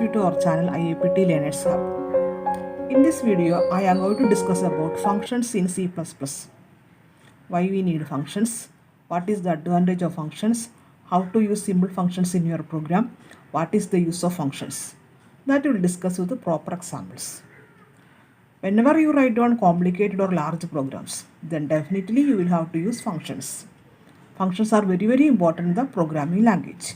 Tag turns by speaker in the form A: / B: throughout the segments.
A: back to our channel IAPT Learners Hub. In this video, I am going to discuss about functions in C++. Why we need functions, what is the advantage of functions, how to use simple functions in your program, what is the use of functions. That we will discuss with the proper examples. Whenever you write down complicated or large programs, then definitely you will have to use functions. Functions are very important in the programming language.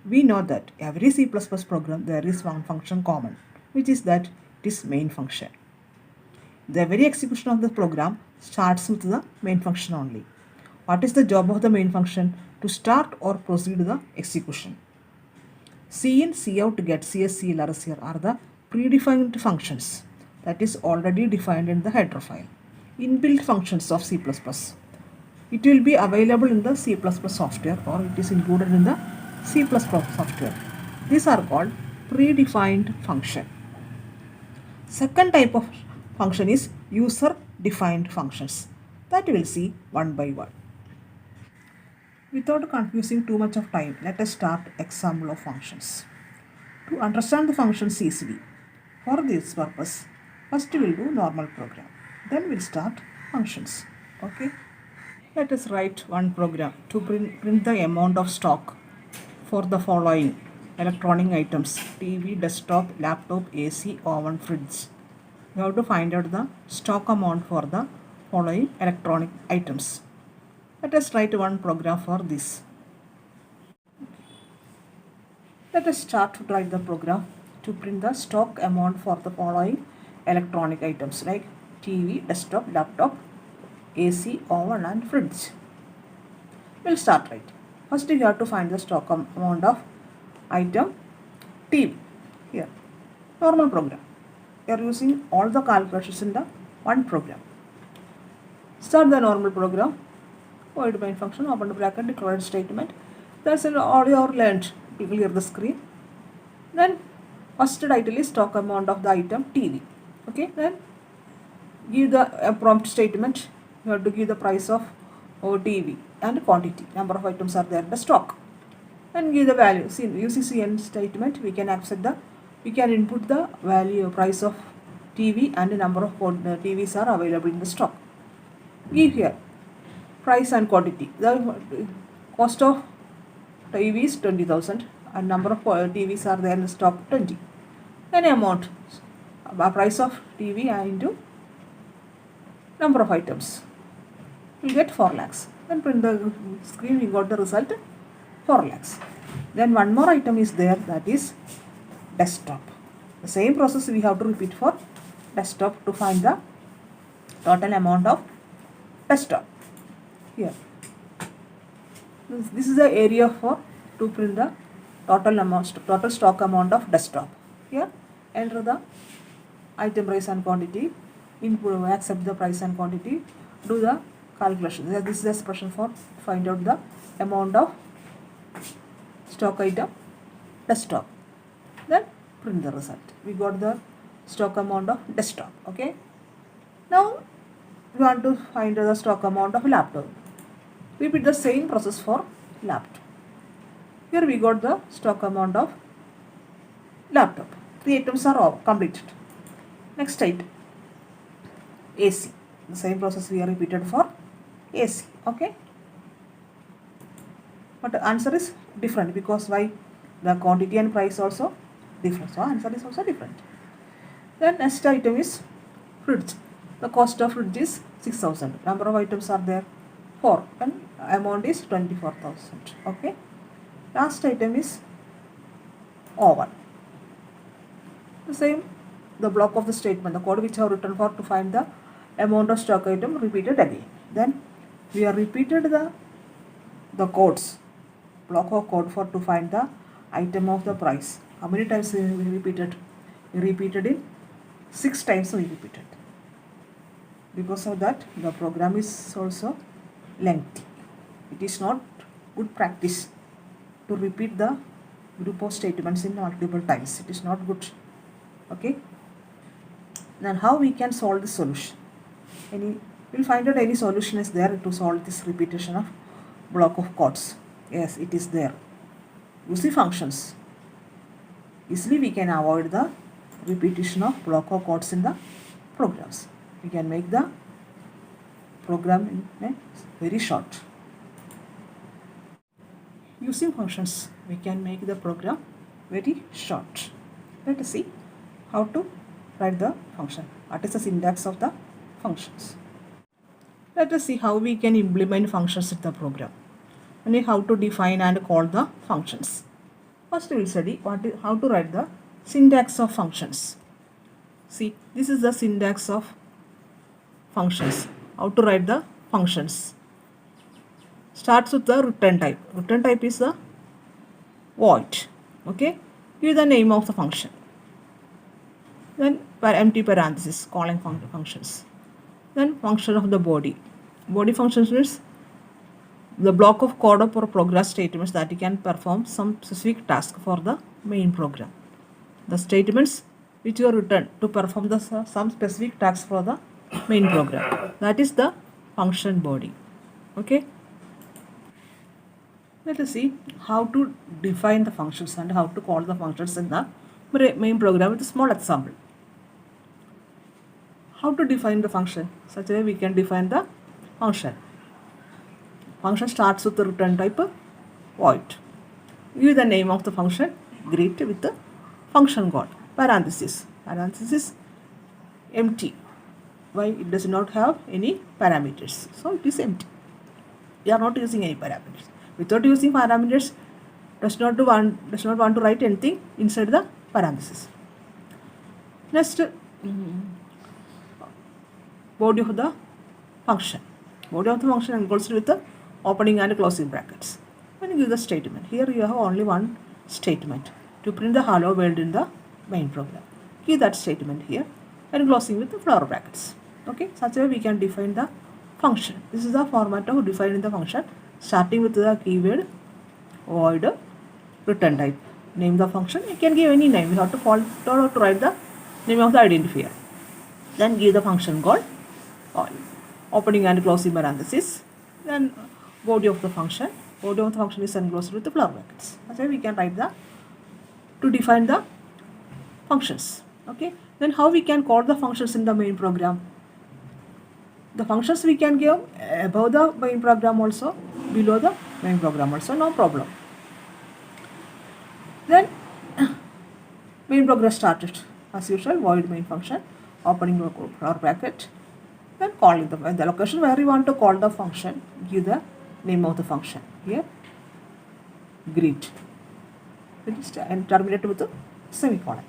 A: We know that every C++ program there is one function common, which is that it is main function. The very execution of the program starts with the main function only. What is the job of the main function? To start or proceed the execution. C in, C out, get, CS, CL, RS are the predefined functions that is already defined in the header file. Inbuilt functions of C++. It will be available in the C++ software or it is included in the C++ software. These are called predefined function. Second type of function is user-defined functions. That we will see one by one. Without confusing too much of time, let us start example of functions. To understand the functions easily, for this purpose, first we will do normal program. Then we will start functions. Okay. Let us write one program to print the amount of stock for the following electronic items: TV, desktop, laptop, AC, oven, fridge. We have to find out the stock amount for the following electronic items. Let us write one program for this. Let us start to write the program to print the stock amount for the following electronic items like TV, desktop, laptop, AC, oven and fridge. We'll start right. First you have to find the stock amount of item TV. Here, normal program. We are using all the calculations in the one program. Start the normal program. Void main function, open the bracket, declared statement. That's all you have learned. Clear the screen. Then first title is stock amount of the item TV. Okay. Then give the prompt statement. You have to give the price of TV and quantity. Number of items are there in the stock. And give the value. See, using CN statement, we can input the value price of TV and the number of TVs are available in the stock. Give here price and quantity. The cost of TV is 20,000 and number of TVs are there in the stock 20. Then amount, price of TV into number of items. We get 4 lakhs. Then print the screen, we got the result 4 lakhs. Then one more item is there, that is desktop. The same process we have to repeat for desktop to find the total amount of desktop. Here, this is the area for to print the total stock amount of desktop. Here, enter the item price and quantity, input, accept the price and quantity, do the calculation. This is the expression for find out the amount of stock item desktop. Then print the result. We got the stock amount of desktop. Okay. Now we want to find the stock amount of laptop. Repeat the same process for laptop. Here we got the stock amount of laptop. 3 items are all completed. Next item, AC. The same process we are repeated for AC. Okay. But the answer is different because why? The quantity and price also different. So answer is also different. Then next item is fridge. The cost of fridge is 6,000. Number of items are there 4 and amount is 24,000. Okay. Last item is oven. The same, the block of the statement, the code which I have written for to find the amount of stock item repeated again. Then we are repeated the codes, block of code for to find the item of the price. How many times we repeated? We repeated it 6 times we repeated. Because of that, the program is also lengthy. It is not good practice to repeat the group of statements in multiple times. It is not good. Okay. Then how we can solve this solution? We'll find out any solution is there to solve this repetition of block of codes. Yes, it is there. Using functions. easily we can avoid the repetition of block of codes in the programs. We can make the program in a very short. Using functions, we can make the program very short. Let us see how to write the function. What is the syntax of the functions? Let us see how we can implement functions in the program. And how to define and call the functions. First we will study how to write the syntax of functions. See, this is the syntax of functions. How to write the functions. Starts with the return type. Return type is the void. Okay. Give the name of the function. Then empty parenthesis calling functions. Then function of the body. Body functions means the block of code or progress statements that you can perform some specific task for the main program. The statements which you are written to perform the some specific task for the main program. That is the function body. Okay. Let us see how to define the functions and how to call the functions in the main program with a small example. How to define the function? Such a way we can define the function. Function starts with the return type void. Give the name of the function, greet with the function call, parenthesis. Parenthesis empty. Why? It does not have any parameters. So it is empty. We are not using any parameters. Without using parameters, does not want to write anything inside the parenthesis. Next, body of the function. Body of the function enclosed with the opening and closing brackets. When you give the statement, here you have only one statement to print the hello world in the main program. Give that statement here and closing with the flower brackets. Okay, such a way we can define the function. This is the format of defining the function, starting with the keyword void return type. Name the function. You can give any name. You have to write the name of the identifier. Then give the function call, opening and closing parenthesis. Then body of the function. Body of the function is enclosed with the flower brackets. That's why we can write to define the functions. Okay. Then how we can call the functions in the main program? The functions we can give above the main program also, below the main program also, no problem. Then main program started as usual, void main function, opening flower bracket, then calling the location where you want to call the function, give the name of the function. Here greet, and terminate with a semicolon.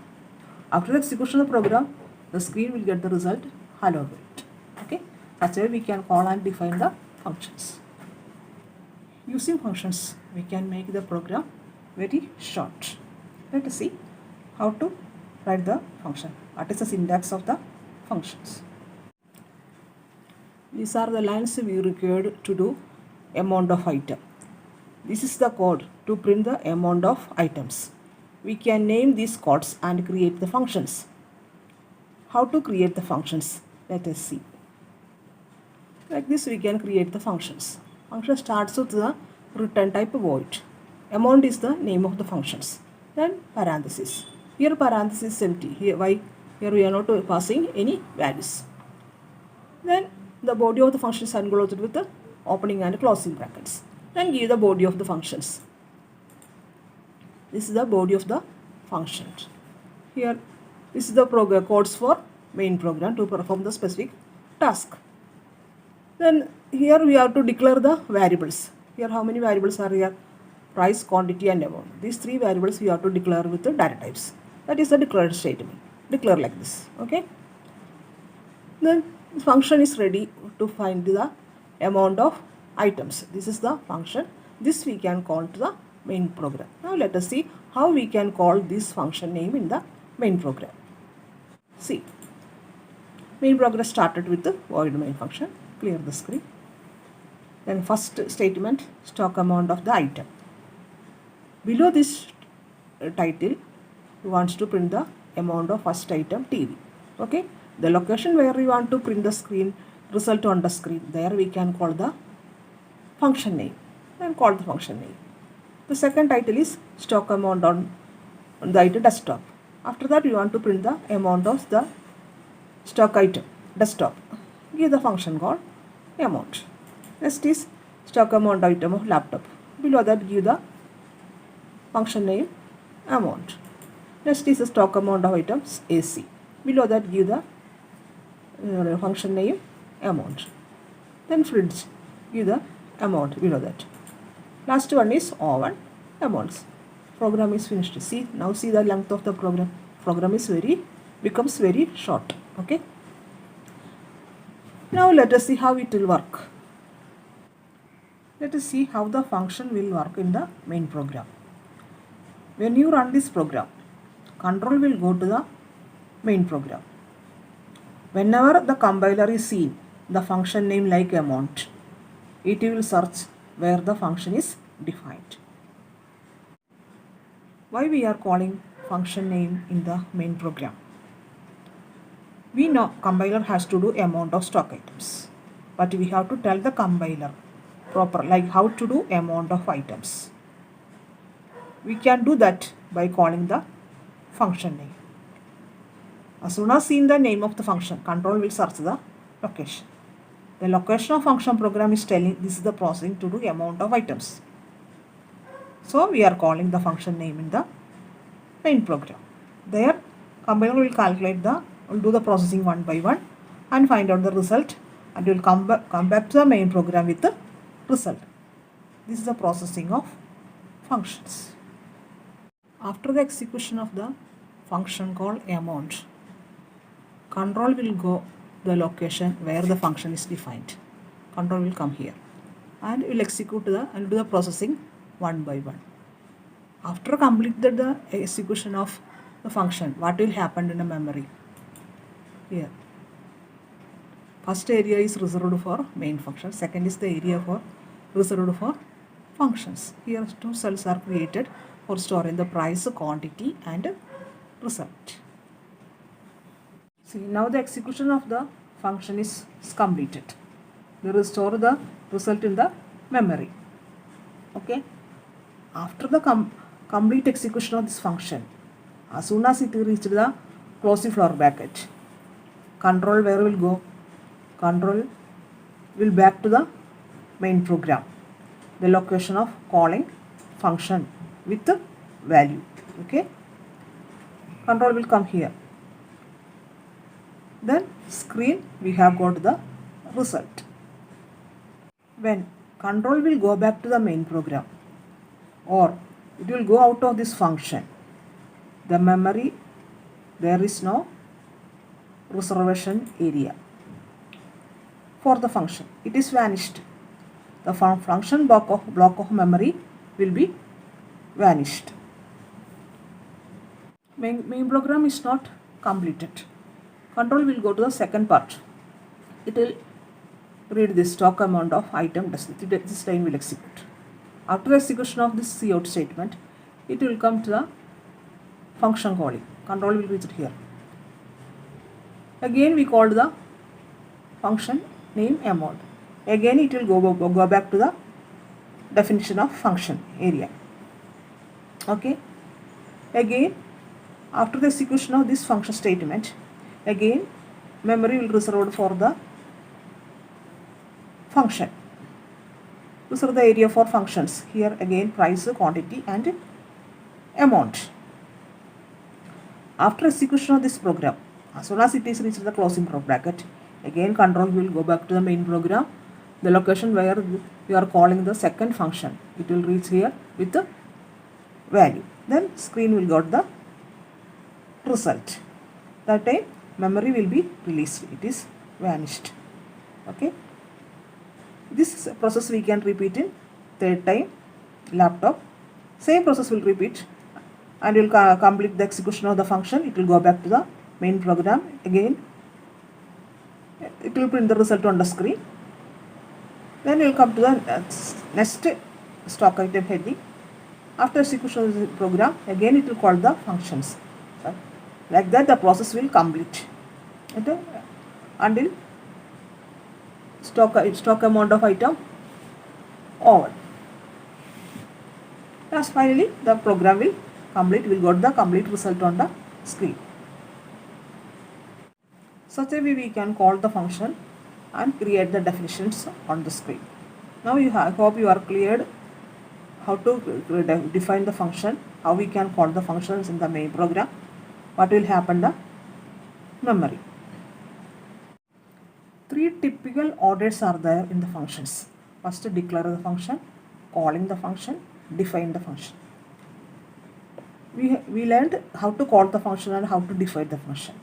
A: After the execution of the program, the screen will get the result hello world. Okay, that's why we can call and define the functions. Using functions, we can make the program very short. Let us see how to write the function. What is the syntax of the functions? These are the lines we required to do amount of item. This is the code to print the amount of items. We can name these codes and create the functions. How to create the functions? Let us see. Like this we can create the functions. Function starts with the return type void. Amount is the name of the functions. Then parenthesis. Here parenthesis is empty. Here why? Here we are not passing any values. Then the body of the function is enclosed with the opening and closing brackets. Then give the body of the functions. This is the body of the function. Here this is the program codes for main program to perform the specific task. Then here we have to declare the variables. Here how many variables are here? Price, quantity and amount. These three variables we have to declare with the data types. That is the declared statement. Declare like this. Okay. Then the function is ready to find the amount of items. This is the function. This we can call to the main program. Now let us see how we can call this function name in the main program. See, main program started with the void main function. Clear the screen. Then first statement, stock amount of the item. Below this title, we want to print the amount of first item TV. Okay. The location where we want to print the screen result on the screen, there we can call the function name and call the function name. The second title is stock amount on the item desktop. After that, you want to print the amount of the stock item desktop. Give the function called amount. Next is stock amount item of laptop. Below that, give the function name amount. Next is the stock amount of items AC. Below that, give the function name amount. Then fridge, give the amount below that. Last one is oven amounts. Program is finished. See, now see the length of the program. Program is becomes very short. Okay. Now let us see how it will work. Let us see how the function will work in the main program. When you run this program, control will go to the main program. Whenever the compiler is seen the function name like amount, it will search where the function is defined. Why we are calling function name in the main program? We know compiler has to do amount of stock items, but we have to tell the compiler proper like how to do amount of items. We can do that by calling the function name. As soon as seen the name of the function, control will search the location. The location of function program is telling this is the processing to do amount of items. So we are calling the function name in the main program. There compiler will do the processing one by one and find out the result, and will come back to the main program with the result. This is the processing of functions. After the execution of the function called amount, control will go the location where the function is defined. Control will come here and will execute and do the processing one by one. After completed the execution of the function, what will happen in the memory? Here, first area is reserved for main function, second is the area for reserved for functions. Here two cells are created for storing the price, quantity and result. See, now the execution of the function is completed. We will store the result in the memory. Okay. After the complete execution of this function, as soon as it reaches the closing floor bracket, control where will go? Control will back to the main program, the location of calling function with the value. Okay. Control will come here. Then screen we have got the result. When control will go back to the main program or it will go out of this function, the memory there is no reservation area for the function. It is vanished. The function block of memory will be vanished. Main program is not completed. Control will go to the second part. It will read the stock amount of item. This line will execute. After the execution of this cout statement, it will come to the function calling. Control will reach it here. Again we called the function name amount. Again it will go back to the definition of function area. Okay. Again after the execution of this function statement, again memory will reserved for the function. Reserve the area for functions. Here again price, quantity and amount. After execution of this program, as soon as it is reached the closing bracket, again control will go back to the main program, the location where we are calling the second function. It will reach here with the value. Then screen will got the result. That time memory will be released. It is vanished. Okay. This process we can repeat in third time laptop. Same process will repeat and will complete the execution of the function. It will go back to the main program. Again it will print the result on the screen. Then we will come to the next stock item heading. After execution of the program, again it will call the functions. So, like that the process will complete. Okay. Until stock amount of item over. Thus finally the program will complete, we'll got the complete result on the screen. Such a way we can call the function and create the definitions on the screen. Now I hope you are cleared how to define the function, how we can call the functions in the main program, what will happen the memory. Three typical orders are there in the functions. First, declare the function, calling the function, define the function. We learned how to call the function and how to define the function.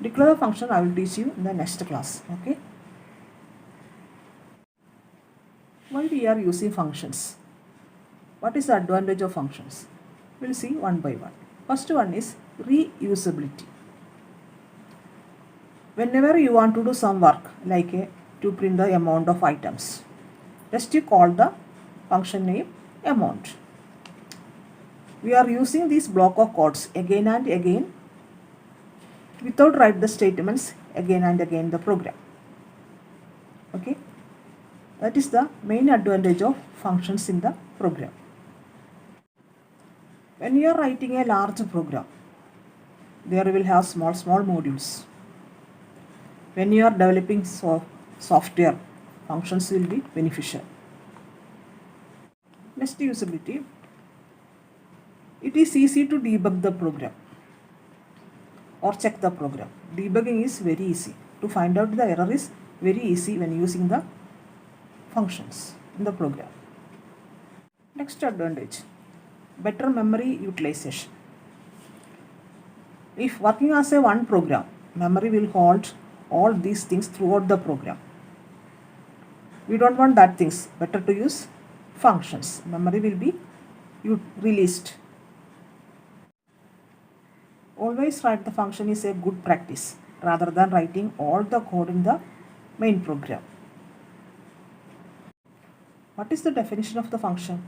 A: Declare the function I will teach you in the next class. Okay. Why we are using functions? What is the advantage of functions? We'll see one by one. First one is reusability. Whenever you want to do some work like to print the amount of items, just you call the function name amount. We are using this block of codes again and again without write the statements again and again in the program. Okay, that is the main advantage of functions in the program. When you are writing a large program, there will have small modules. When you are developing software, functions will be beneficial. Next, usability. It is easy to debug the program or check the program. Debugging is very easy. To find out the error is very easy when using the functions in the program. Next advantage, better memory utilization. If working as a one program, memory will hold all these things throughout the program. We don't want that things. Better to use functions. Memory will be released. Always write the function is a good practice rather than writing all the code in the main program. What is the definition of the function?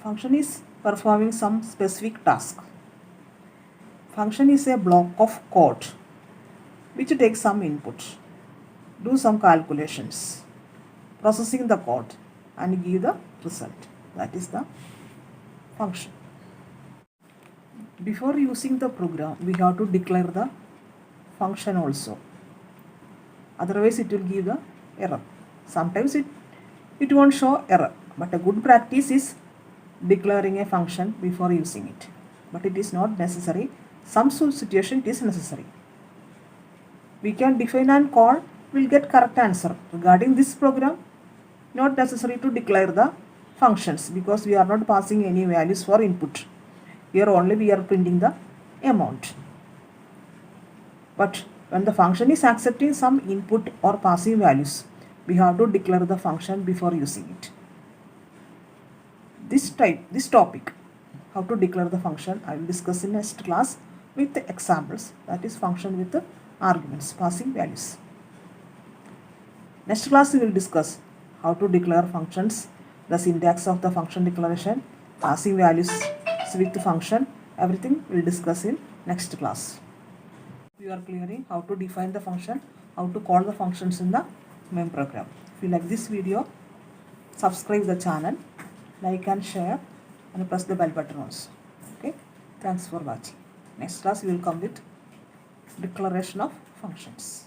A: Function is performing some specific task. Function is a block of code which takes some input, do some calculations, processing the code and give the result. That is the function. Before using the program, we have to declare the function also. Otherwise, it will give the error. Sometimes it won't show error. But a good practice is declaring a function before using it. But it is not necessary. Some situation it is necessary. We can define and call, we'll get correct answer. Regarding this program, not necessary to declare the functions because we are not passing any values for input. Here only we are printing the amount. But when the function is accepting some input or passing values, we have to declare the function before using it. This topic, how to declare the function, I will discuss in next class with the examples, that is function with the arguments, passing values. Next class we will discuss how to declare functions, the syntax of the function declaration, passing values with the function, everything we will discuss in next class. We are clearing how to define the function, how to call the functions in the main program. If you like this video, subscribe the channel, like and share and press the bell button also. Okay, thanks for watching. Next class we will come with declaration of functions.